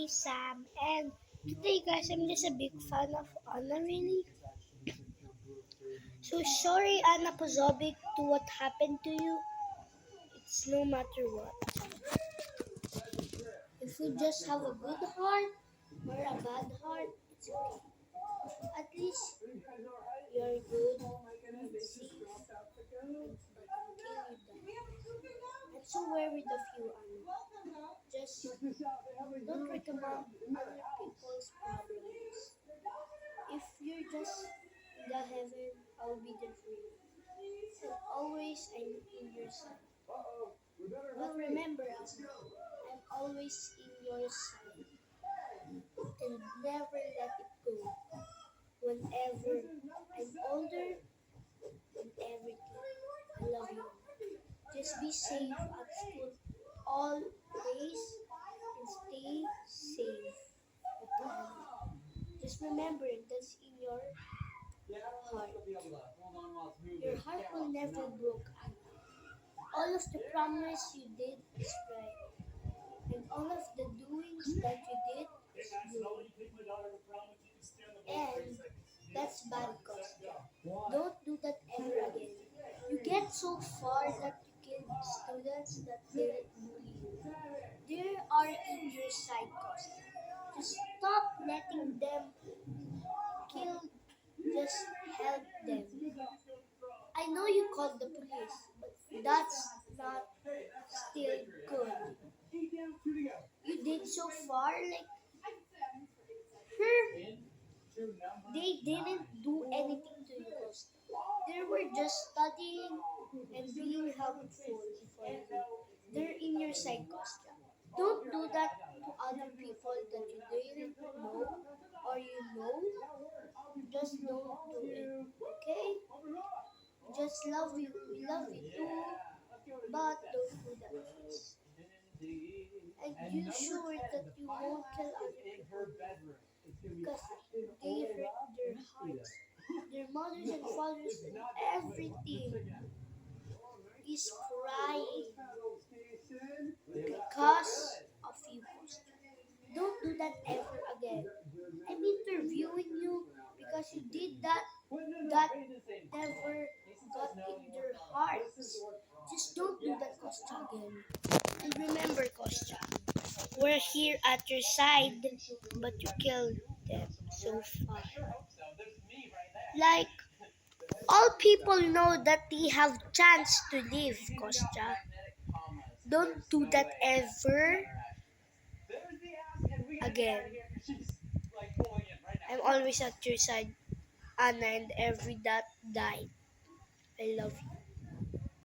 Sam, and today, guys, I'm just a big fan of Anna, really. So sorry, Anna Pozovic, to what happened to you. It's no matter what. If you just have a good heart or a bad heart, it's okay. At least you're good and safe until you die. I'm so worried of you, Anna. Just don't recommend other people's problems. If you're just in the heaven, I'll be there for you. And always I'm in your side. But remember, Anna, I'm always in your side. And never let it go. Whenever I'm older and everything. I love you. Just be safe at school always and stay safe. Just remember that's in your heart. Your heart will never broke, Anna. All of the promise you did is right. And all of the doings that you did is good. And that's bad, Costa. Don't do that ever again. You get so far that you kill students that didn't bully you. They are in your side, Costa. Just stop letting them kill. Just help them. I know you called the police, but that's not still good. You did so far, like, they didn't do anything to you, Costa. They were just studying and being helpful for you. They're in your side, Costa. Don't do that to other people that you didn't know or you know. Just don't do it, okay? Just love you. We love you too, but don't do that, please. And you sure that you won't kill other people because they hurt their hearts. Their mothers and fathers and everything is crying because of you, Costa. Don't do that ever again. I'm interviewing you because you did that never got in their hearts. Just don't do that, Costa, again. And remember, Costa, we're here at your side, but you killed them so far. Like, all people know that they have chance to live, Costa. Don't do that ever again. I'm always at your side, Anna, and every that died. I love you.